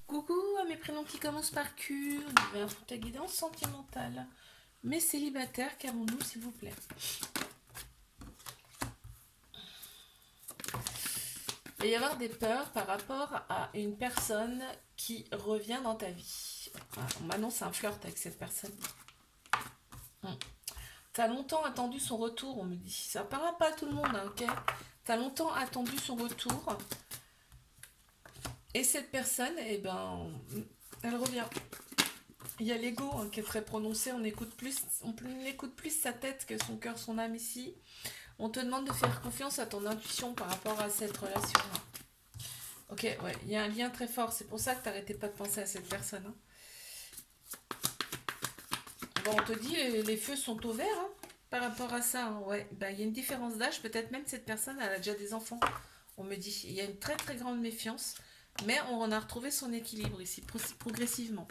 Coucou à mes prénoms qui commencent par Q, vers ta guidance sentimentale. Mes célibataires, qu'avons-nous s'il vous plaît? Il va y avoir des peurs par rapport à une personne qui revient dans ta vie. Voilà, on m'annonce un flirt avec cette personne. T'as longtemps attendu son retour, on me dit. Ça parlera pas à tout le monde, hein, ok? T'as longtemps attendu son retour. Et cette personne, eh ben, elle revient. Il y a l'ego hein, qui est très prononcé, on écoute plus sa tête que son cœur, son âme ici. On te demande de faire confiance à ton intuition par rapport à cette relation. Ok, ouais, il y a un lien très fort, c'est pour ça que t'arrêtais pas de penser à cette personne. Hein. Bon, on te dit les feux sont au vert hein, par rapport à ça. Hein, ouais, bah, il y a une différence d'âge, peut-être même cette personne elle a déjà des enfants. On me dit, il y a une très très grande méfiance, mais on en a retrouvé son équilibre ici progressivement.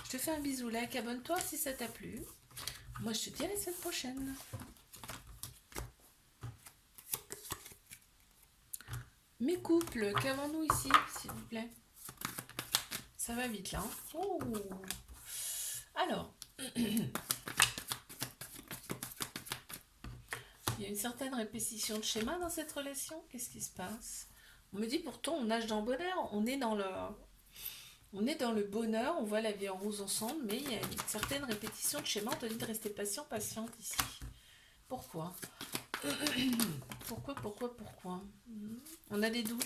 Je te fais un bisou, like, abonne-toi si ça t'a plu. Moi, je te dis à la semaine prochaine. Mes couples, qu'avons-nous ici, s'il vous plaît? Ça va vite là. Hein. Oh. Alors, il y a une certaine répétition de schéma dans cette relation. Qu'est-ce qui se passe? On me dit pourtant on nage dans le bonheur, on est dans le bonheur, on voit la vie en rose ensemble, mais il y a une certaine répétition de schéma. On te dit de rester patient, patiente ici. Pourquoi? Pourquoi? On a des doutes.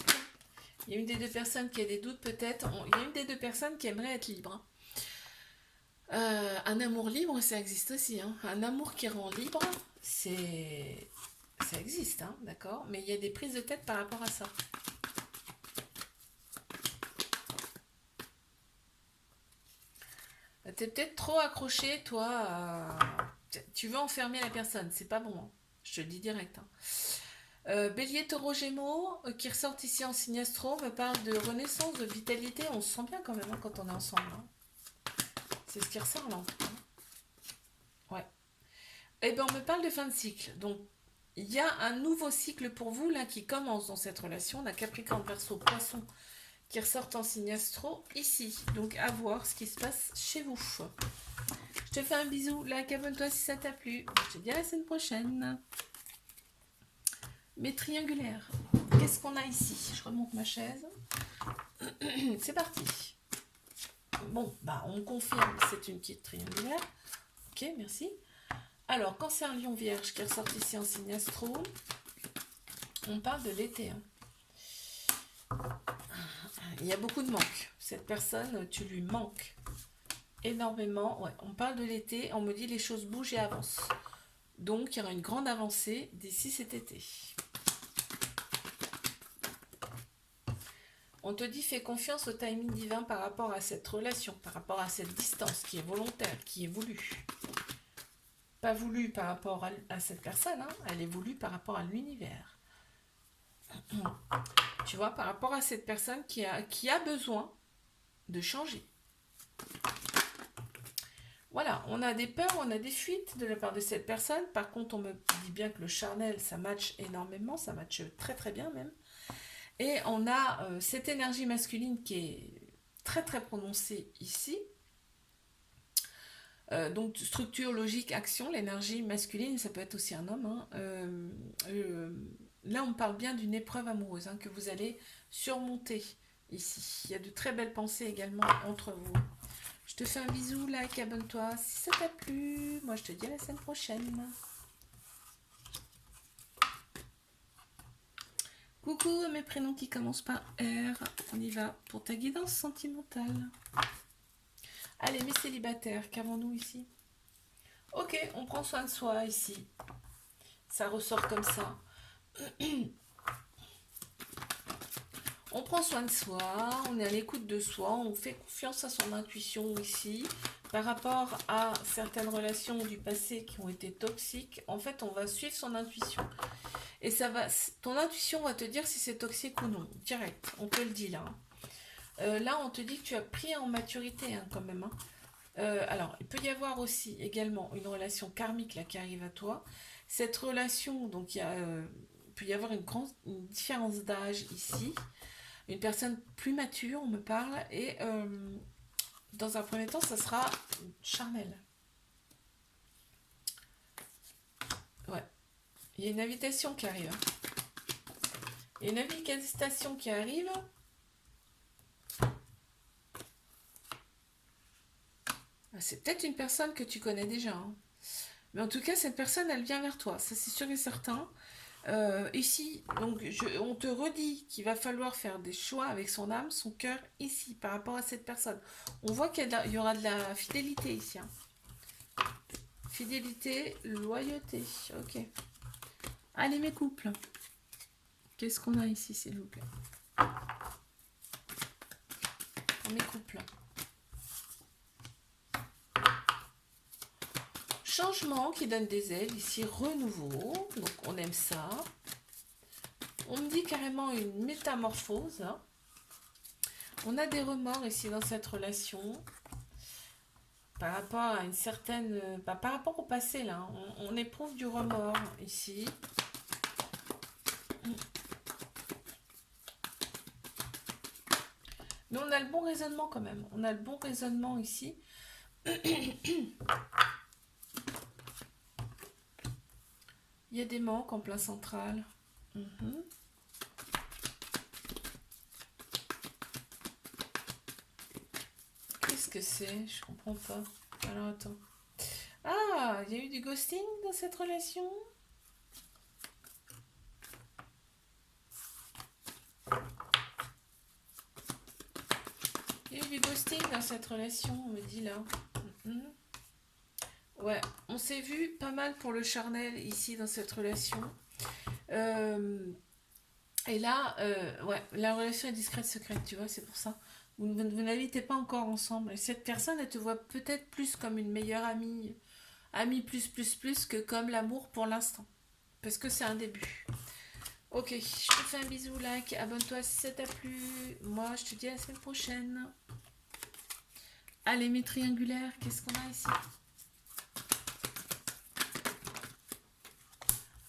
Il y a une des deux personnes qui a des doutes peut-être. Il y a une des deux personnes qui aimerait être libre. Un amour libre, ça existe aussi. Hein. Un amour qui rend libre, ça existe, hein, d'accord. Mais il y a des prises de tête par rapport à ça. T'es peut-être trop accroché, toi. Tu veux enfermer la personne, c'est pas bon. Hein. Je te le dis direct. Hein. Bélier, Taureau, Gémeaux, qui ressortent ici en signe astro, me parle de renaissance, de vitalité. On se sent bien quand même hein, quand on est ensemble. Hein. C'est ce qui ressort là en tout cas. Ouais. Eh bien, on me parle de fin de cycle. Donc, il y a un nouveau cycle pour vous là qui commence dans cette relation. On a Capricorne, Verseau, Poisson qui ressortent en signe astro ici. Donc, à voir ce qui se passe chez vous. Je te fais un bisou. Like, abonne-toi si ça t'a plu. Je te dis à la semaine prochaine. Mes triangulaires. Qu'est-ce qu'on a ici? Je remonte ma chaise. C'est parti. Bon, bah on confirme, c'est une petite triangulaire. Ok, merci. Alors, Cancer, Lion, Vierge, qui ressort ici en signe astro. On parle de l'été. Hein. Il y a beaucoup de manque. Cette personne, tu lui manques énormément. Ouais, on parle de l'été, on me dit les choses bougent et avancent. Donc, il y aura une grande avancée d'ici cet été. On te dit fais confiance au timing divin par rapport à cette relation, par rapport à cette distance qui est volontaire, qui est voulue. Pas voulue par rapport à cette personne, hein, elle est voulue par rapport à l'univers. Tu vois, par rapport à cette personne qui a besoin de changer. Voilà, on a des peurs, on a des fuites de la part de cette personne. Par contre, on me dit bien que le charnel, ça matche énormément, ça matche très très bien même. Et on a cette énergie masculine qui est très très prononcée ici. Donc structure, logique, action, l'énergie masculine, ça peut être aussi un homme. Hein. Là, on parle bien d'une épreuve amoureuse hein, que vous allez surmonter ici. Il y a de très belles pensées également entre vous. Je te fais un bisou, like, abonne-toi si ça t'a plu. Moi, je te dis à la semaine prochaine. Coucou mes prénoms qui commencent par R. On y va pour ta guidance sentimentale. Allez, mes célibataires, qu'avons-nous ici? Ok, on prend soin de soi ici. Ça ressort comme ça. On prend soin de soi, on est à l'écoute de soi, on fait confiance à son intuition ici. Par rapport à certaines relations du passé qui ont été toxiques, en fait, on va suivre son intuition. Et ton intuition va te dire si c'est toxique ou non, direct, on te le dit là. Là, on te dit que tu as pris en maturité hein, quand même. Hein. Alors, il peut y avoir aussi également une relation karmique là, qui arrive à toi. Cette relation, donc il peut y avoir une différence d'âge ici. Une personne plus mature, on me parle, et dans un premier temps, ça sera charnel. Ouais. Il y a une invitation qui arrive. Il y a une invitation qui arrive. C'est peut-être une personne que tu connais déjà, hein. Mais en tout cas, cette personne, elle vient vers toi. Ça, c'est sûr et certain. Ici, donc, on te redit qu'il va falloir faire des choix avec son âme, son cœur, ici, par rapport à cette personne. On voit qu'il y aura de la fidélité ici, hein. Fidélité, loyauté. Ok. Allez, mes couples. Qu'est-ce qu'on a ici, s'il vous plaît? Pour mes couples. Changement qui donne des ailes, ici, renouveau. Donc, on aime ça. On me dit carrément une métamorphose, hein. On a des remords ici dans cette relation. Par rapport à une certaine... par rapport au passé, là. On éprouve du remords ici. Mais on a le bon raisonnement quand même. On a le bon raisonnement ici. Il y a des manques en plein central. Qu'est-ce que c'est? Je comprends pas. Alors attends. Ah, il y a eu du ghosting dans cette relation? Il y a eu du ghosting dans cette relation, on me dit là. Ouais, on s'est vu pas mal pour le charnel ici dans cette relation. Et là, ouais, la relation est discrète, secrète, tu vois, c'est pour ça. Vous n'habitez pas encore ensemble. Et cette personne, elle te voit peut-être plus comme une meilleure amie, amie plus que comme l'amour pour l'instant. Parce que c'est un début. Ok, je te fais un bisou, like, abonne-toi si ça t'a plu. Moi, je te dis à la semaine prochaine. Allez, mes triangulaires, qu'est-ce qu'on a ici?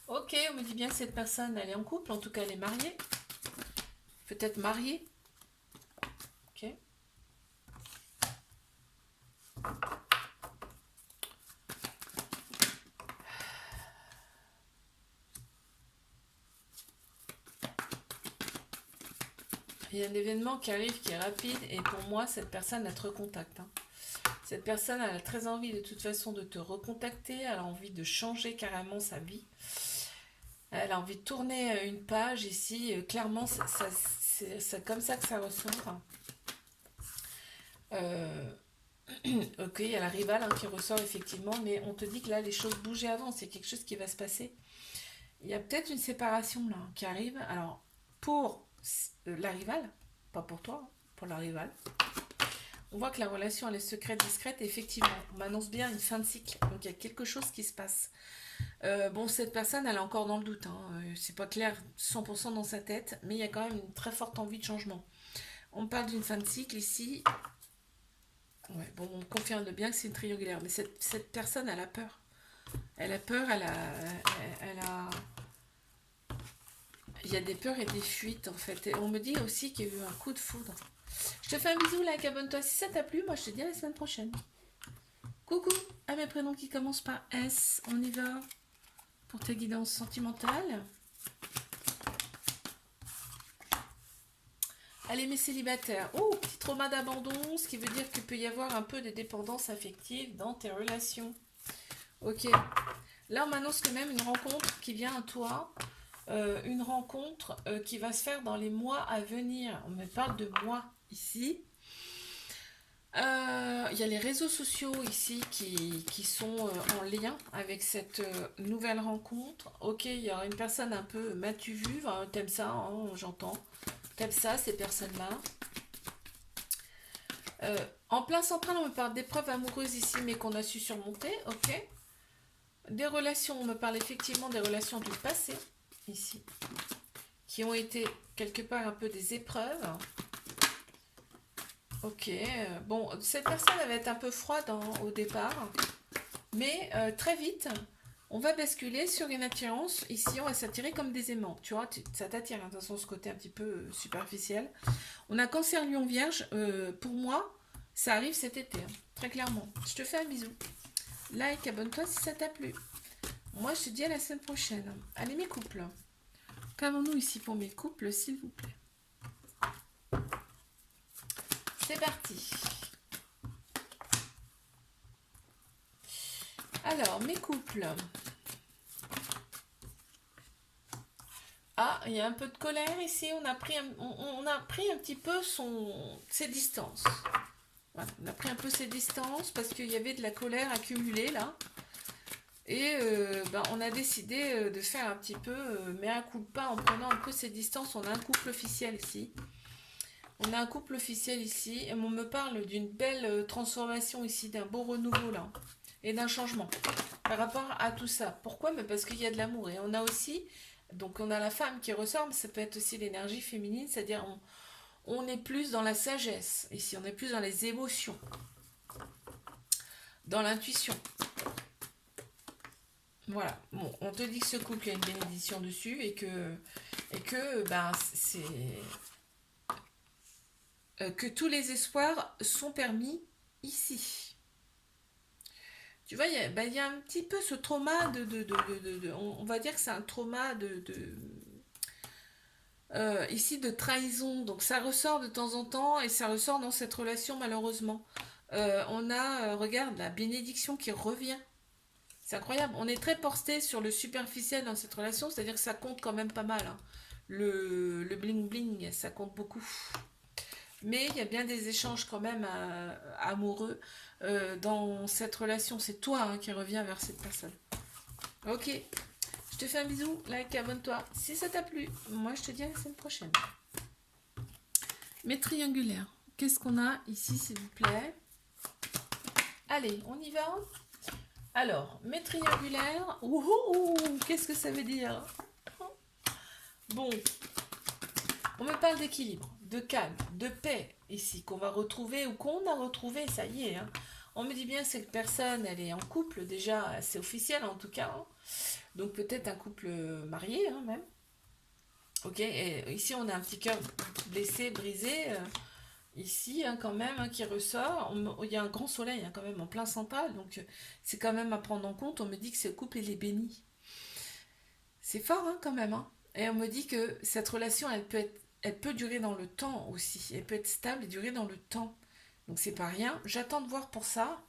Ok, on me dit bien que cette personne, elle est en couple, en tout cas, elle est mariée. Peut-être mariée. Ok. Il y a un événement qui arrive qui est rapide et pour moi, cette personne, elle te recontacte, hein. Cette personne, elle a très envie de toute façon de te recontacter, elle a envie de changer carrément sa vie. Elle a envie de tourner une page ici. Clairement, c'est comme ça que ça ressort. Ok, il y a la rivale, hein, qui ressort effectivement, mais on te dit que là, les choses bougeaient avant, c'est quelque chose qui va se passer. Il y a peut-être une séparation là qui arrive. Alors, pour la rivale, pas pour toi, hein, pour la rivale. On voit que la relation, elle est secrète, discrète, et effectivement, on m'annonce bien une fin de cycle. Donc, il y a quelque chose qui se passe. Bon, cette personne, elle est encore dans le doute, hein. C'est pas clair 100% dans sa tête, mais il y a quand même une très forte envie de changement. On parle d'une fin de cycle ici. Ouais, bon, on confirme bien que c'est une triangulaire, mais cette personne, elle a peur. Elle a peur, elle a... Il y a des peurs et des fuites, en fait. Et on me dit aussi qu'il y a eu un coup de foudre. Je te fais un bisou, like, abonne-toi si ça t'a plu. Moi, je te dis à la semaine prochaine. Coucou à mes prénoms qui commencent par S. On y va pour ta guidance sentimentale. Allez, mes célibataires. Oh, petit trauma d'abandon, ce qui veut dire qu'il peut y avoir un peu de dépendance affective dans tes relations. Ok. Là, on m'annonce quand même une rencontre qui vient à toi. Une rencontre qui va se faire dans les mois à venir. On me parle de mois ici. Il y a les réseaux sociaux ici qui sont en lien avec cette nouvelle rencontre. Ok, il y aura une personne un peu, m'as-tu vu, enfin, t'aimes ça, hein, j'entends. T'aimes ça, ces personnes-là. En plein central, on me parle d'épreuves amoureuses ici, mais qu'on a su surmonter. Ok. Des relations, on me parle effectivement des relations du passé, ici, qui ont été quelque part un peu des épreuves. Ok, bon, cette personne elle va être un peu froide au départ, mais très vite, On va basculer sur une attirance. Ici, on va s'attirer comme des aimants. Tu vois, ça t'attire, hein, de toute façon, ce côté un petit peu superficiel. On a Cancer, Lion, Vierge. Pour moi, ça arrive cet été, hein, très clairement. Je te fais un bisou. Like, abonne-toi si ça t'a plu. Moi, je te dis à la semaine prochaine. Allez, mes couples. Qu'avons-nous ici pour mes couples, s'il vous plaît? C'est parti. Alors, mes couples. Ah, il y a un peu de colère ici. On a pris un petit peu ses distances. Voilà, on a pris un peu ses distances parce qu'il y avait de la colère accumulée là. Et on a décidé de faire un petit peu, mais un coup de pas en prenant un peu ses distances. On a un couple officiel ici. On a un couple officiel ici. Et on me parle d'une belle transformation ici, d'un beau renouveau là. Et d'un changement par rapport à tout ça. Pourquoi? Mais parce qu'il y a de l'amour. Et on a aussi, donc on a la femme qui ressort, mais ça peut être aussi l'énergie féminine, c'est-à-dire on est plus dans la sagesse. Ici, on est plus dans les émotions, dans l'intuition. Voilà. Bon, on te dit que ce couple, il y a une bénédiction dessus et que c'est que tous les espoirs sont permis ici. Tu vois, il y a un petit peu ce trauma on va dire que c'est un trauma ici de trahison. Donc ça ressort de temps en temps et ça ressort dans cette relation malheureusement. On a, regarde, la bénédiction qui revient. C'est incroyable. On est très porté sur le superficiel dans cette relation, c'est-à-dire que ça compte quand même pas mal, hein. Le bling bling, ça compte beaucoup. Mais il y a bien des échanges quand même amoureux dans cette relation. C'est toi, hein, qui reviens vers cette personne. Ok, je te fais un bisou, like, abonne-toi. Si ça t'a plu, moi je te dis à la semaine prochaine. Mes triangulaires, qu'est-ce qu'on a ici s'il vous plaît? Allez, on y va. Alors, mes triangulaires, qu'est-ce que ça veut dire? Bon, on me parle d'équilibre, de calme, de paix ici, qu'on va retrouver ou qu'on a retrouvé, ça y est, hein. On me dit bien que cette personne, elle est en couple, déjà, c'est officiel en tout cas, hein. Donc peut-être un couple marié, hein, même. Ok, et ici on a un petit cœur blessé, brisé, ici, hein, quand même, hein, qui ressort. Il y a un grand soleil, hein, quand même en plein central, donc c'est quand même à prendre en compte. On me dit que ce couple, il est béni. C'est fort, hein, quand même, hein. Et on me dit que cette relation, elle peut durer dans le temps aussi. Elle peut être stable et durer dans le temps. Donc c'est pas rien. J'attends de voir pour ça.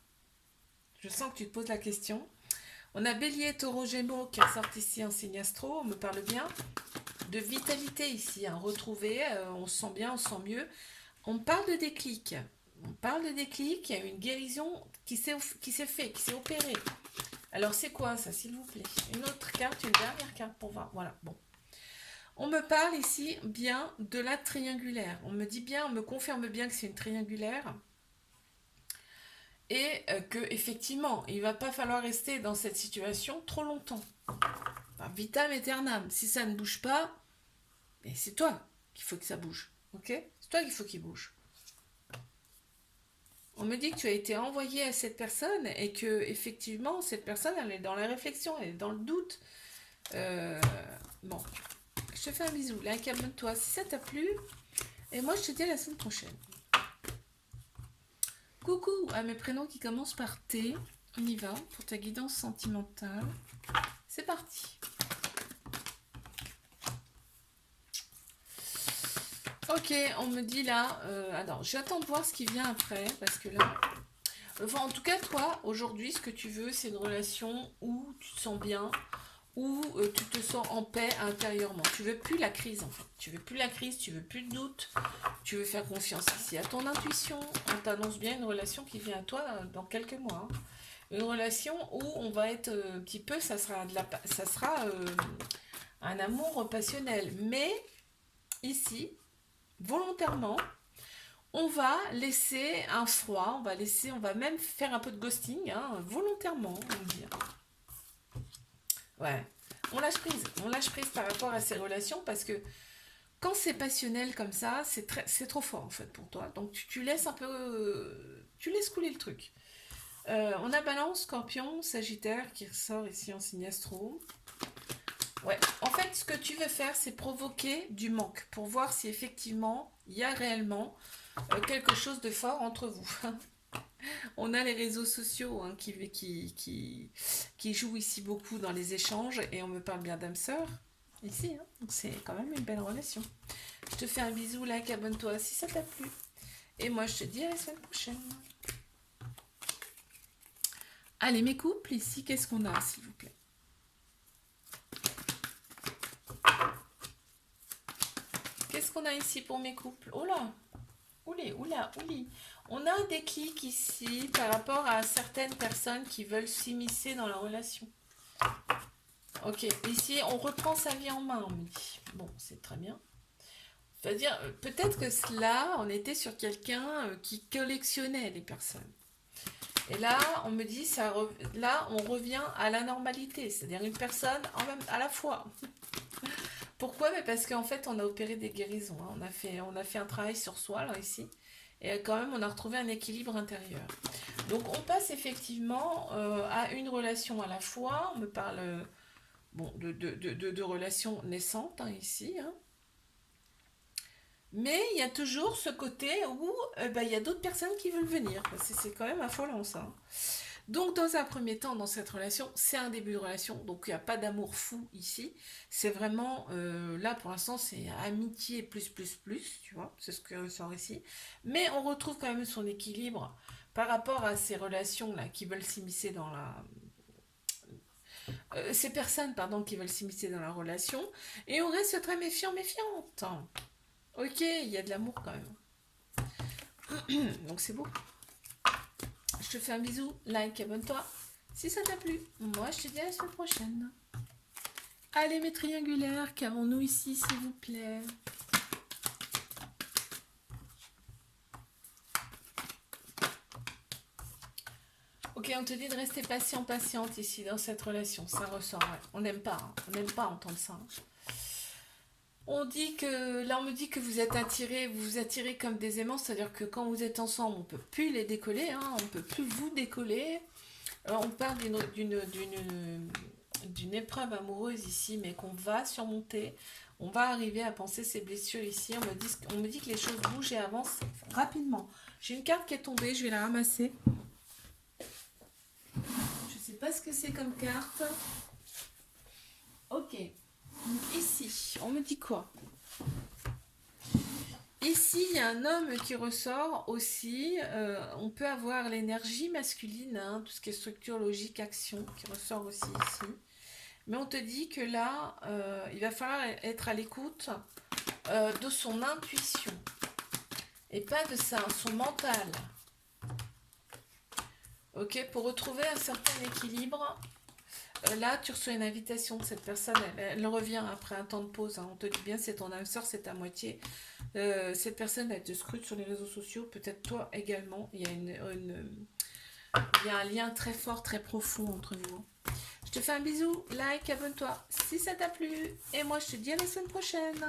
Je sens que tu te poses la question. On a Bélier, Taureau, Gémeaux qui ressortent ici en signe astro. On me parle bien de vitalité ici, hein, retrouvée. On se sent bien, on se sent mieux. On parle de déclic. On parle de déclic. Il y a une guérison qui s'est faite, qui s'est opérée. Alors c'est quoi ça, s'il vous plaît? Une autre carte, une dernière carte pour voir. Voilà, bon. On me parle ici bien de la triangulaire. On me dit bien, on me confirme bien que c'est une triangulaire. Et que effectivement, il va pas falloir rester dans cette situation trop longtemps. Enfin, vitam aeternam. Si ça ne bouge pas, c'est toi qu'il faut que ça bouge. Ok? C'est toi qu'il faut qu'il bouge. On me dit que tu as été envoyé à cette personne et que effectivement cette personne elle est dans la réflexion, elle est dans le doute. Bon, je te fais un bisou, like, abonne-toi si ça t'a plu. Et moi je te dis à la semaine prochaine. Coucou à mes prénoms qui commencent par T. On y va pour ta guidance sentimentale. C'est parti. Ok, on me dit là, alors j'attends de voir ce qui vient après, parce que là, enfin en tout cas toi, aujourd'hui, ce que tu veux, c'est une relation où tu te sens bien, où tu te sens en paix intérieurement. Tu veux plus la crise en fait, tu veux plus la crise, tu veux plus de doute, tu veux faire confiance ici à ton intuition. On t'annonce bien une relation qui vient à toi dans quelques mois, hein. Une relation où on va être un petit peu, ça sera un amour passionnel, mais ici volontairement, on va laisser un froid, on va même faire un peu de ghosting, hein, volontairement, on va dire. Ouais, on lâche prise par rapport à ces relations parce que quand c'est passionnel comme ça, c'est trop fort en fait pour toi. Donc tu laisses un peu, tu laisses couler le truc. On a Balance, Scorpion, Sagittaire qui ressort ici en signe astro. Ouais, en fait, ce que tu veux faire, c'est provoquer du manque pour voir si effectivement il y a réellement quelque chose de fort entre vous. On a les réseaux sociaux hein, qui jouent ici beaucoup dans les échanges et on me parle bien d'âme sœur ici. Hein, donc c'est quand même une belle relation. Je te fais un bisou, like, abonne-toi si ça t'a plu. Et moi, je te dis à la semaine prochaine. Allez, mes couples, ici, qu'est-ce qu'on a, s'il vous plaît? Qu'est-ce qu'on a ici pour mes couples? Oh là! Ouli, oula, ouli. On a un déclic ici par rapport à certaines personnes qui veulent s'immiscer dans la relation. Ok, ici, on reprend sa vie en main, on me dit. Bon, c'est très bien. C'est-à-dire, peut-être que cela, on était sur quelqu'un qui collectionnait les personnes. Et là, on me dit, là, on revient à la normalité, c'est-à-dire une personne à la fois. Pourquoi? Mais parce qu'en fait, on a opéré des guérisons. Hein. On a fait un travail sur soi, là, ici. Et quand même, on a retrouvé un équilibre intérieur. Donc, on passe effectivement à une relation à la fois. On me parle bon, de relations naissantes, hein, ici. Hein. Mais il y a toujours ce côté où il y a d'autres personnes qui veulent venir. C'est quand même affolant, ça. Donc, dans un premier temps, dans cette relation, c'est un début de relation. Donc, il n'y a pas d'amour fou ici. C'est vraiment, là, pour l'instant, c'est amitié plus, tu vois. C'est ce que ressort ici. Mais on retrouve quand même son équilibre par rapport à ces relations-là qui veulent s'immiscer dans la... ces personnes, pardon, qui veulent s'immiscer dans la relation. Et on reste très méfiant, méfiante. Ok, il y a de l'amour quand même. Donc, c'est beau. Je te fais un bisou, like, abonne-toi si ça t'a plu. Moi, je te dis à la semaine prochaine. Allez, mes triangulaires, qu'avons-nous ici, s'il vous plaît? Ok, on te dit de rester patient, patiente ici, dans cette relation. Ça ressort, ouais. On n'aime pas, hein. On n'aime pas entendre ça. Hein. On dit que, là on me dit que vous êtes attirés, vous vous attirez comme des aimants, c'est-à-dire que quand vous êtes ensemble, on ne peut plus les décoller, hein, on ne peut plus vous décoller. On parle d'une épreuve amoureuse ici, mais qu'on va surmonter. On va arriver à penser ces blessures ici. On me dit que les choses bougent et avancent rapidement. J'ai une carte qui est tombée, je vais la ramasser. Je ne sais pas ce que c'est comme carte. Ok. Donc ici, on me dit quoi? Ici, il y a un homme qui ressort aussi. On peut avoir l'énergie masculine, hein, tout ce qui est structure, logique, action, qui ressort aussi ici. Mais on te dit que là, il va falloir être à l'écoute de son intuition et pas de son mental. Ok, pour retrouver un certain équilibre. Là, tu reçois une invitation de cette personne, elle revient après un temps de pause. Hein. On te dit bien, c'est ton âme sœur, c'est ta moitié. Cette personne, elle te scrute sur les réseaux sociaux, peut-être toi également. Il y a il y a un lien très fort, très profond entre vous. Je te fais un bisou, like, abonne-toi si ça t'a plu. Et moi, je te dis à la semaine prochaine.